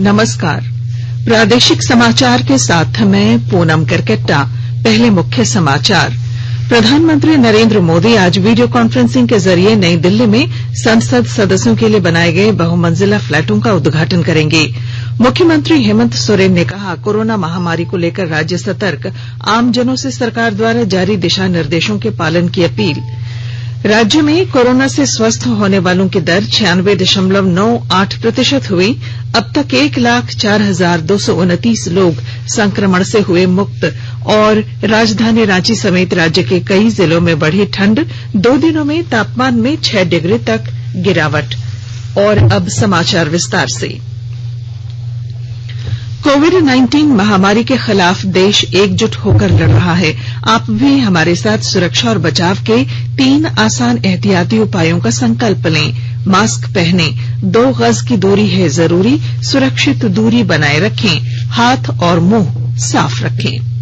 नमस्कार। प्रादेशिक समाचार के साथ मैं पूनम करकेट्टा। पहले मुख्य समाचार। प्रधानमंत्री नरेंद्र मोदी आज वीडियो कॉन्फ्रेंसिंग के जरिए नई दिल्ली में संसद सदस्यों के लिए बनाए गए बहुमंजिला फ्लैटों का उद्घाटन करेंगे। मुख्यमंत्री हेमंत सोरेन ने कहा, कोरोना महामारी को लेकर राज्य सतर्क, आमजनों से सरकार द्वारा जारी दिशा निर्देशों के पालन की अपील। राज्य में कोरोना से स्वस्थ होने वालों की दर 96.98% हुई। अब तक 1,04,229 लोग संक्रमण से हुए मुक्त। और राजधानी रांची समेत राज्य के कई जिलों में बढ़ी ठंड, 2 दिनों में तापमान में 6 डिग्री तक गिरावट। और अब समाचार विस्तार से। कोविड-19 महामारी के खिलाफ देश एकजुट होकर लड़ रहा है। आप भी हमारे साथ सुरक्षा और बचाव के 3 आसान एहतियाती उपायों का संकल्प लें। मास्क पहनें, 2 गज की दूरी है जरूरी, सुरक्षित दूरी बनाए रखें, हाथ और मुंह साफ रखें।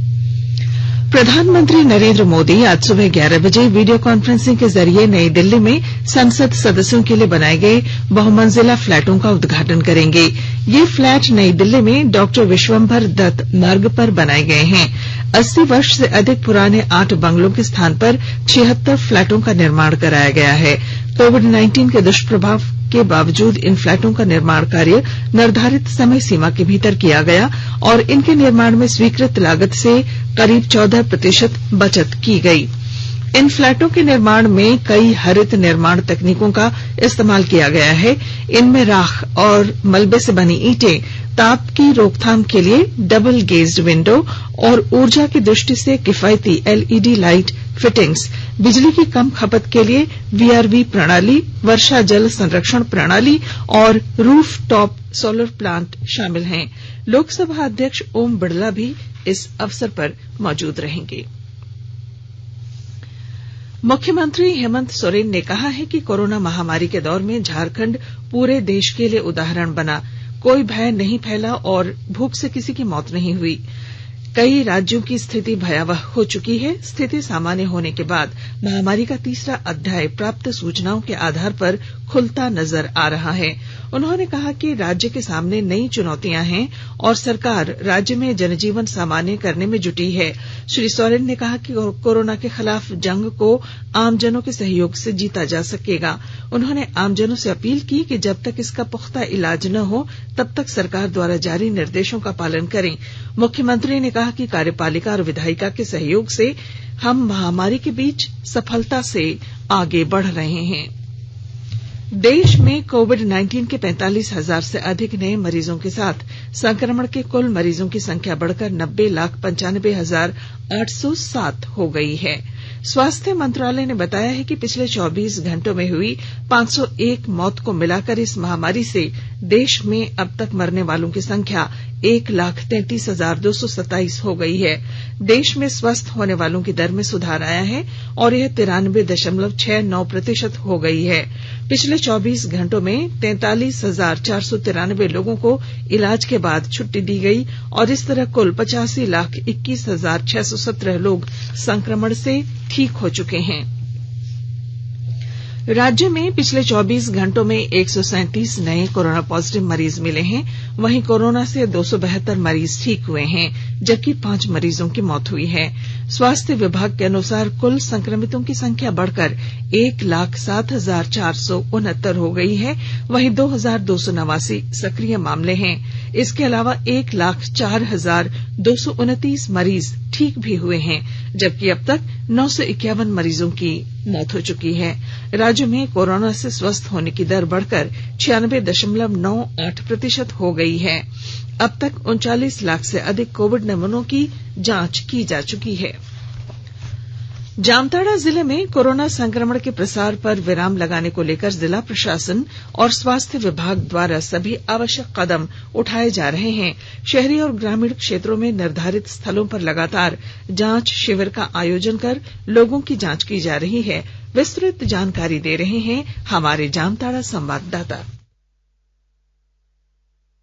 प्रधानमंत्री नरेंद्र मोदी आज सुबह 11 बजे वीडियो कॉन्फ्रेंसिंग के जरिए नई दिल्ली में संसद सदस्यों के लिए बनाए गए बहुमंजिला फ्लैटों का उद्घाटन करेंगे। ये फ्लैट नई दिल्ली में डॉक्टर विश्वंभर दत्त मार्ग पर बनाए गए हैं। 80 वर्ष से अधिक पुराने 8 बंगलों के स्थान पर 76 फ्लैटों का निर्माण कराया गया है। कोविड-19 के दुष्प्रभाव के बावजूद इन फ्लैटों का निर्माण कार्य निर्धारित समय सीमा के भीतर किया गया और इनके निर्माण में स्वीकृत लागत से करीब 14% बचत की गई। इन फ्लैटों के निर्माण में कई हरित निर्माण तकनीकों का इस्तेमाल किया गया है। इनमें राख और मलबे से बनी ईंटें, ताप की रोकथाम के लिए डबल गेज्ड विंडो और ऊर्जा की दृष्टि से किफायती एलईडी लाइट फिटिंग्स, बिजली की कम खपत के लिए वीआरवी प्रणाली, वर्षा जल संरक्षण प्रणाली और रूफ टॉप सोलर प्लांट शामिल हैं। लोकसभा अध्यक्ष ओम बिड़ला भी इस अवसर पर मौजूद रहेंगे। मुख्यमंत्री हेमंत सोरेन ने कहा है कि कोरोना महामारी के दौर में झारखंड पूरे देश के लिए उदाहरण बना। कोई भय नहीं फैला और भूख से किसी की मौत नहीं हुई। कई राज्यों की स्थिति भयावह हो चुकी है। स्थिति सामान्य होने के बाद महामारी का तीसरा अध्याय प्राप्त सूचनाओं के आधार पर खुलता नजर आ रहा है। उन्होंने कहा कि राज्य के सामने नई चुनौतियां हैं और सरकार राज्य में जनजीवन सामान्य करने में जुटी है। श्री सोरेन ने कहा कि कोरोना के खिलाफ जंग को आमजनों के सहयोग से जीता जा सकेगा। उन्होंने आमजनों से अपील की कि जब तक इसका पुख्ता इलाज न हो तब तक सरकार द्वारा जारी निर्देशों का पालन करें। मुख्यमंत्री ने कहा कि कार्यपालिका और विधायिका के सहयोग से हम महामारी के बीच सफलता से आगे बढ़ रहे हैं। देश में कोविड-19 के 45,000 से अधिक नए मरीजों के साथ संक्रमण के कुल मरीजों की संख्या बढ़कर 90,95,807 हो गई है। स्वास्थ्य मंत्रालय ने बताया है कि पिछले 24 घंटों में हुई 501 मौत को मिलाकर इस महामारी से देश में अब तक मरने वालों की संख्या 1,33,227 हो गई है। देश में स्वस्थ होने वालों की दर में सुधार आया है और यह 93.69% हो गई है। पिछले 24 घंटों में 43,493 लोगों को इलाज के बाद छुट्टी दी गई और इस तरह कुल 85,21,617 लोग संक्रमण से ठीक हो चुके हैं। राज्य में पिछले 24 घंटों में 137 नए कोरोना पॉजिटिव मरीज मिले हैं। वहीं कोरोना से 272 मरीज ठीक हुए हैं, जबकि 5 मरीजों की मौत हुई है। स्वास्थ्य विभाग के अनुसार कुल संक्रमितों की संख्या बढ़कर 1,07,469 हो गई है। वहीं 2,289 सक्रिय मामले हैं। इसके अलावा 1,04,229 मरीज ठीक भी हुए हैं, जबकि अब तक 951 मरीजों की मौत हो चुकी है। राज्य में कोरोना से स्वस्थ होने की दर बढ़कर 96.98% हो गई है। अब तक 39 लाख से अधिक कोविड नमूनों की जांच की जा चुकी है। जामताड़ा जिले में कोरोना संक्रमण के प्रसार पर विराम लगाने को लेकर जिला प्रशासन और स्वास्थ्य विभाग द्वारा सभी आवश्यक कदम उठाए जा रहे हैं। शहरी और ग्रामीण क्षेत्रों में निर्धारित स्थलों पर लगातार जांच शिविर का आयोजन कर लोगों की जांच की जा रही है। विस्तृत जानकारी दे रहे हैं हमारे जामताड़ा संवाददाता।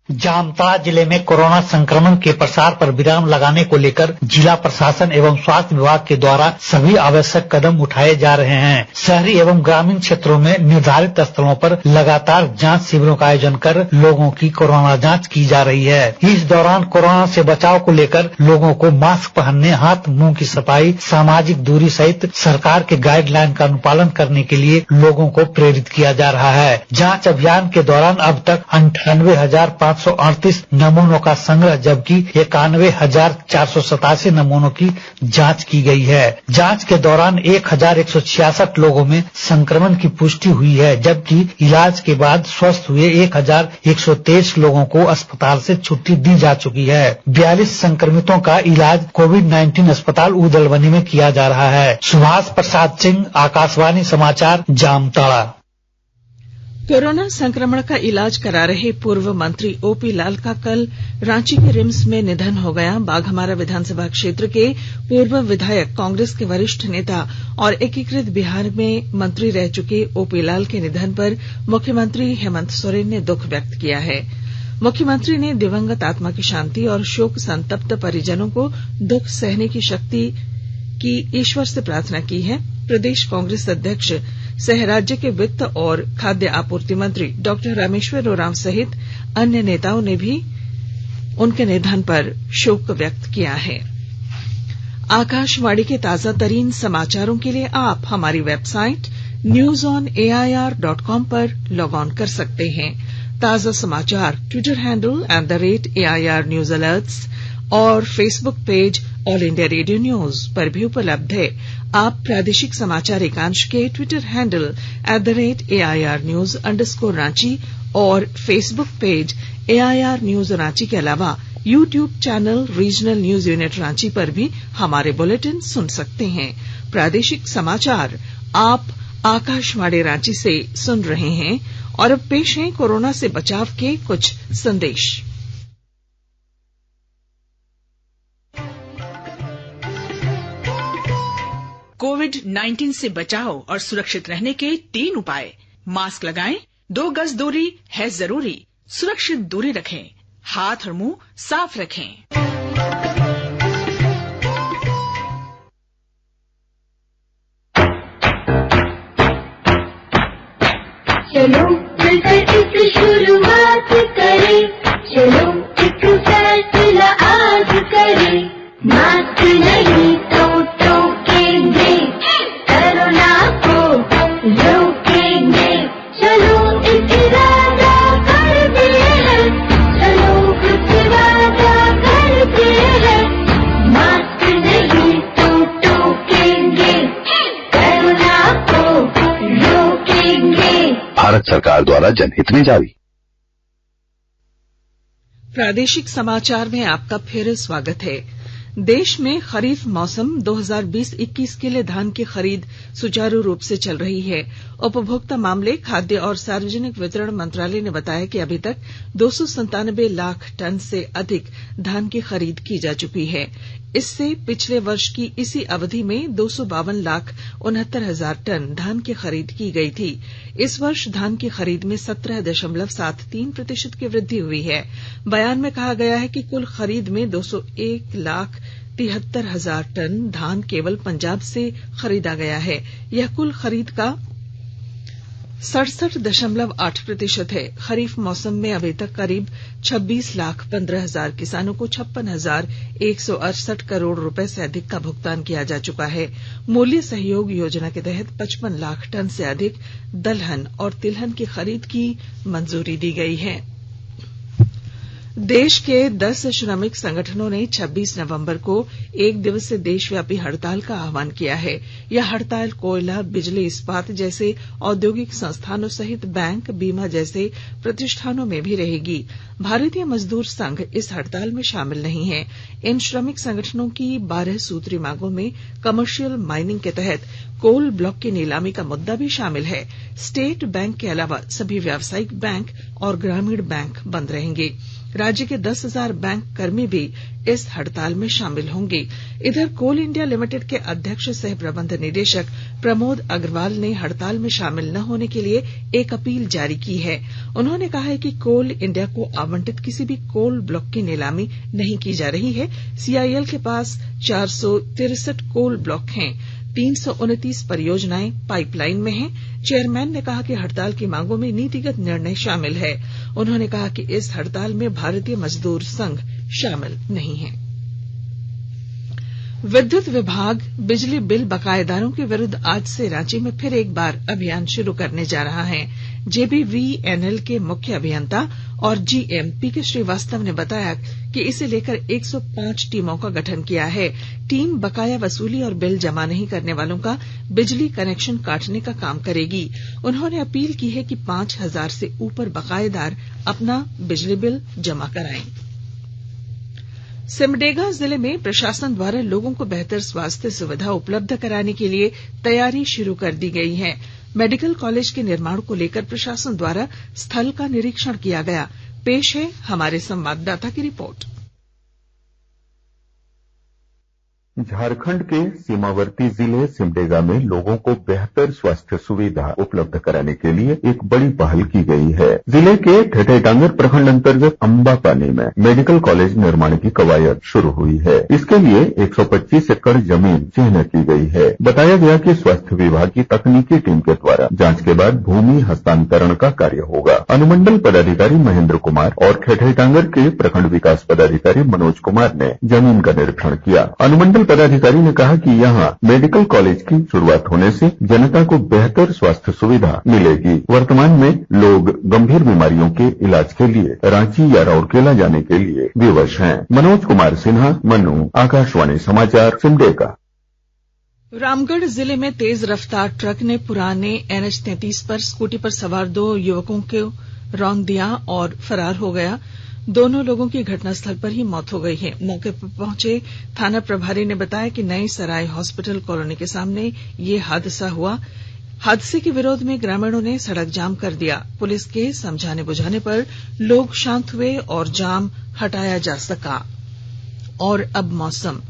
जामताड़ा जिले में कोरोना संक्रमण के प्रसार पर विराम लगाने को लेकर जिला प्रशासन एवं स्वास्थ्य विभाग के द्वारा सभी आवश्यक कदम उठाए जा रहे हैं। शहरी एवं ग्रामीण क्षेत्रों में निर्धारित स्थलों पर लगातार जांच शिविरों का आयोजन कर लोगों की कोरोना जांच की जा रही है। इस दौरान कोरोना से बचाव को लेकर लोगों को मास्क पहनने, हाथ मुंह की सफाई, सामाजिक दूरी सहित सरकार के गाइडलाइन का अनुपालन करने के लिए लोगों को प्रेरित किया जा रहा है। जाँच अभियान के दौरान अब तक 98,538 नमूनों का संग्रह जबकि 91,487 नमूनों की जांच की गई है। जांच के दौरान 1,166 लोगों में संक्रमण की पुष्टि हुई है, जबकि इलाज के बाद स्वस्थ हुए 1,123 लोगों को अस्पताल से छुट्टी दी जा चुकी है। 42 संक्रमितों का इलाज कोविड-19 अस्पताल उदलबनी में किया जा रहा है। सुभाष प्रसाद सिंह, आकाशवाणी समाचार, जामताड़ा। कोरोना संक्रमण का इलाज करा रहे पूर्व मंत्री ओपी लाल का कल रांची के रिम्स में निधन हो गया। बाघमारा विधानसभा क्षेत्र के पूर्व विधायक, कांग्रेस के वरिष्ठ नेता और एकीकृत बिहार में मंत्री रह चुके ओपी लाल के निधन पर मुख्यमंत्री हेमंत सोरेन ने दुख व्यक्त किया है। मुख्यमंत्री ने दिवंगत आत्मा की शांति और शोक संतप्त परिजनों को दुख सहने की शक्ति की ईश्वर से प्रार्थना की है। प्रदेश कांग्रेस अध्यक्ष सह राज्य के वित्त और खाद्य आपूर्ति मंत्री डॉक्टर रामेश्वर उरांव सहित अन्य नेताओं ने भी उनके निधन पर शोक व्यक्त किया है। आकाशवाणी के ताजा तरीन समाचारों के लिए आप हमारी वेबसाइट newsonair.com पर लॉग ऑन कर सकते हैं। ताजा समाचार Twitter handle @AIR News Alerts और Facebook page all India radio news पर भी उपलब्ध है। आप प्रादेशिक समाचार एकांश के ट्विटर हैंडल @AIR News_Ranchi और Facebook page AIR News Ranchi के अलावा YouTube channel regional news unit Ranchi पर भी हमारे बुलेटिन सुन सकते हैं। प्रादेशिक समाचार आप आकाशवाणी रांची से सुन रहे हैं और अब पेश है कोरोना से बचाव के कुछ संदेश। कोविड-19 से बचाव और सुरक्षित रहने के 3 उपाय। मास्क लगाएं, 2 गज दूरी है जरूरी, सुरक्षित दूरी रखें, हाथ और मुंह साफ रखें। चलो मिलकर इस शुरुआत करें, चलो एक फैसला आज करें, मास्क नहीं तो टोकेंगे, कोरोना को रोकेंगे, चलो एक इरादा करते हैं, चलो कुछ वादा करते हैं, मास्क नहीं तो टोकेंगे, कोरोना को रोकेंगे। भारत सरकार द्वारा जनहित में जारी। प्रादेशिक समाचार में आपका फिर स्वागत है। देश में खरीफ मौसम 2020-21 के लिए धान की खरीद सुचारू रूप से चल रही है। उपभोक्ता मामले, खाद्य और सार्वजनिक वितरण मंत्रालय ने बताया कि अभी तक 297 लाख टन से अधिक धान की खरीद की जा चुकी है। इससे पिछले वर्ष की इसी अवधि में 252,69,000 टन धान की खरीद की गई थी। इस वर्ष धान की खरीद में 17.73% की वृद्धि हुई है। बयान में कहा गया है कि कुल खरीद में 201,73,000 टन धान केवल पंजाब से खरीदा गया है। यह कुल खरीद का 67.8% है। खरीफ मौसम में अभी तक करीब 26,15,000 किसानों को 56,168 करोड़ रुपए से अधिक का भुगतान किया जा चुका है। मूल्य सहयोग योजना के तहत 55 लाख टन से अधिक दलहन और तिलहन की खरीद की मंजूरी दी गई है। देश के 10 श्रमिक संगठनों ने 26 नवंबर को एक दिवसीय देशव्यापी हड़ताल का आह्वान किया है। यह हड़ताल कोयला, बिजली, इस्पात जैसे औद्योगिक संस्थानों सहित बैंक, बीमा जैसे प्रतिष्ठानों में भी रहेगी। भारतीय मजदूर संघ इस हड़ताल में शामिल नहीं है। इन श्रमिक संगठनों की 12 सूत्री मांगों में कमर्शियल माइनिंग के तहत कोल ब्लॉक की नीलामी का मुद्दा भी शामिल है। स्टेट बैंक के अलावा सभी व्यावसायिक बैंक और ग्रामीण बैंक बंद रहेंगे। राज्य के 10,000 बैंक कर्मी भी इस हड़ताल में शामिल होंगे। इधर कोल इंडिया लिमिटेड के अध्यक्ष सह प्रबंध निदेशक प्रमोद अग्रवाल ने हड़ताल में शामिल न होने के लिए एक अपील जारी की है। उन्होंने कहा है कि कोल इंडिया को आवंटित किसी भी कोल ब्लॉक की नीलामी नहीं की जा रही है। सीआईएल के पास 463 कोल ब्लॉक हैं। 329 परियोजनाएं पाइपलाइन में हैं। चेयरमैन ने कहा कि हड़ताल की मांगों में नीतिगत निर्णय शामिल है। उन्होंने कहा कि इस हड़ताल में भारतीय मजदूर संघ शामिल नहीं है। विद्युत विभाग बिजली बिल बकायेदारों के विरुद्ध आज से रांची में फिर एक बार अभियान शुरू करने जा रहा है। जेबीवीएनएल के मुख्य अभियंता और जीएम पीके श्रीवास्तव ने बताया कि इसे लेकर 105 टीमों का गठन किया है। टीम बकाया वसूली और बिल जमा नहीं करने वालों का बिजली कनेक्शन काटने का काम करेगी। उन्होंने अपील की है कि 5000 से ऊपर बकायेदार अपना बिजली बिल जमा कराएं। सिमडेगा जिले में प्रशासन द्वारा लोगों को बेहतर स्वास्थ्य सुविधा उपलब्ध कराने के लिए तैयारी शुरू कर दी गई है। मेडिकल कॉलेज के निर्माण को लेकर प्रशासन द्वारा स्थल का निरीक्षण किया गया। पेश है हमारे संवाददाता की रिपोर्ट। झारखंड के सीमावर्ती जिले सिमडेगा में लोगों को बेहतर स्वास्थ्य सुविधा उपलब्ध कराने के लिए एक बड़ी पहल की गई है। जिले के ठेठईटांगर प्रखंड अंतर्गत अंबापानी में मेडिकल कॉलेज निर्माण की कवायद शुरू हुई है। इसके लिए 125 एकड़ जमीन चिन्हित की गई है। बताया गया कि स्वास्थ्य विभाग की तकनीकी टीम के द्वारा जांच के बाद भूमि हस्तांतरण का कार्य होगा। अनुमंडल पदाधिकारी महेंद्र कुमार और ठेठईटांगर के प्रखंड विकास पदाधिकारी मनोज कुमार ने जमीन का निरीक्षण किया। अनुमंडल पदाधिकारी ने कहा कि यहाँ मेडिकल कॉलेज की शुरुआत होने से जनता को बेहतर स्वास्थ्य सुविधा मिलेगी। वर्तमान में लोग गंभीर बीमारियों के इलाज के लिए रांची या राउरकेला जाने के लिए विवश हैं। मनोज कुमार सिन्हा, मनु, आकाशवाणी समाचार, सिमडेगा। रामगढ़ जिले में तेज रफ्तार ट्रक ने पुराने NH 33 पर स्कूटी पर सवार 2 युवकों को रौंद दिया और फरार हो गया। दोनों लोगों की घटनास्थल पर ही मौत हो गई है। मौके पर पहुंचे थाना प्रभारी ने बताया कि नई सराय हॉस्पिटल कॉलोनी के सामने ये हादसा हुआ। हादसे के विरोध में ग्रामीणों ने सड़क जाम कर दिया। पुलिस के समझाने बुझाने पर लोग शांत हुए और जाम हटाया जा सका। और अब मौसम।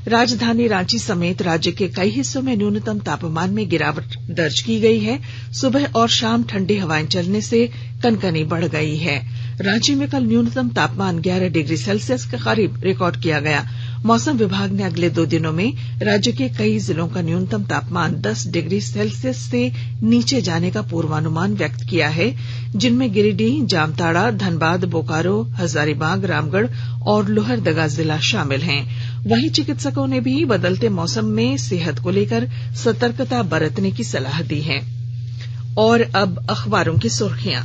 राजधानी रांची समेत राज्य के कई हिस्सों में न्यूनतम तापमान में गिरावट दर्ज की गई है। सुबह और शाम ठंडी हवाएं चलने से कनकनी बढ़ गई है। रांची में कल न्यूनतम तापमान 11 डिग्री सेल्सियस के करीब रिकॉर्ड किया गया। मौसम विभाग ने अगले 2 दिनों में राज्य के कई जिलों का न्यूनतम तापमान 10 डिग्री सेल्सियस से नीचे जाने का पूर्वानुमान व्यक्त किया है, जिनमें गिरिडीह, जामताड़ा, धनबाद, बोकारो, हजारीबाग, रामगढ़ और लोहरदगा जिला शामिल हैं। वहीं चिकित्सकों ने भी बदलते मौसम में सेहत को लेकर सतर्कता बरतने की सलाह दी है। और अब अखबारों की सुर्खियां।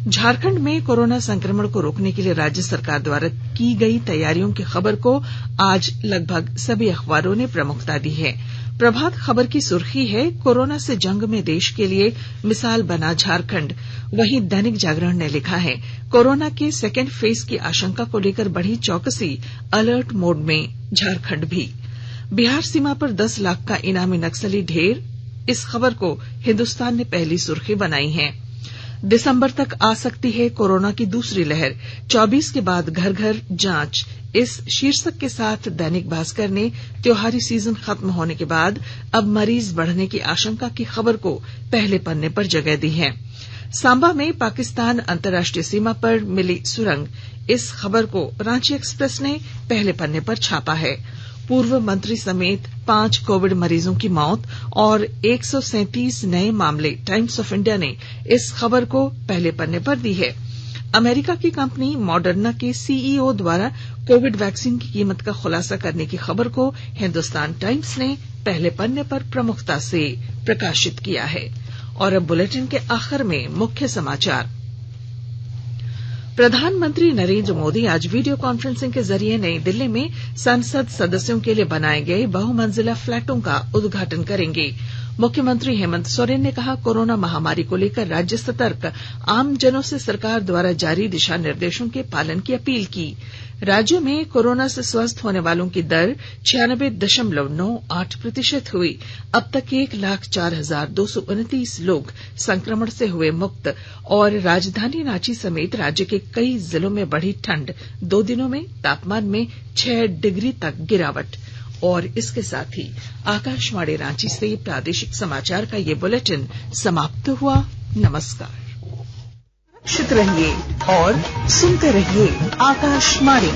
झारखंड में कोरोना संक्रमण को रोकने के लिए राज्य सरकार द्वारा की गई तैयारियों की खबर को आज लगभग सभी अखबारों ने प्रमुखता दी है। प्रभात खबर की सुर्खी है, कोरोना से जंग में देश के लिए मिसाल बना झारखंड। वहीं दैनिक जागरण ने लिखा है, कोरोना के सेकेंड फेज की आशंका को लेकर बढ़ी चौकसी, अलर्ट मोड में झारखंड भी। बिहार सीमा पर 10 लाख का इनामी नक्सली ढेर, इस खबर को हिंदुस्तान ने पहली सुर्खी बनाई है। दिसंबर तक आ सकती है कोरोना की दूसरी लहर, 24 के बाद घर घर जांच, इस शीर्षक के साथ दैनिक भास्कर ने त्योहारी सीजन खत्म होने के बाद अब मरीज बढ़ने की आशंका की खबर को पहले पन्ने पर जगह दी है। सांबा में पाकिस्तान अंतर्राष्ट्रीय सीमा पर मिली सुरंग, इस खबर को रांची एक्सप्रेस ने पहले पन्ने पर छापा है। पूर्व मंत्री समेत 5 कोविड मरीजों की मौत और 137 नए मामले, टाइम्स ऑफ इंडिया ने इस खबर को पहले पन्ने पर दी है। अमेरिका की कंपनी मॉडर्ना के सीईओ द्वारा कोविड वैक्सीन की कीमत का खुलासा करने की खबर को हिंदुस्तान टाइम्स ने पहले पन्ने पर प्रमुखता से प्रकाशित किया है। और अब बुलेटिन के आखिर में मुख्य समाचार। प्रधानमंत्री नरेंद्र मोदी आज वीडियो कॉन्फ्रेंसिंग के जरिए नई दिल्ली में संसद सदस्यों के लिए बनाए गए बहुमंजिला फ्लैटों का उद्घाटन करेंगे। मुख्यमंत्री हेमंत सोरेन ने कहा, कोरोना महामारी को लेकर राज्य सतर्क, आमजनों से सरकार द्वारा जारी दिशा निर्देशों के पालन की अपील की। राज्य में कोरोना से स्वस्थ होने वालों की दर 96.98% हुई। अब तक 1,04,229 लोग संक्रमण से हुए मुक्त। और राजधानी रांची समेत राज्य के कई जिलों में बढ़ी ठंड, 2 दिनों में तापमान में 6 डिग्री तक गिरावट। और इसके साथ ही आकाशवाणी रांची से प्रादेशिक समाचार का ये बुलेटिन समाप्त हुआ। नमस्कार। सुरक्षित रहिए और सुनते रहिए आकाशवाणी।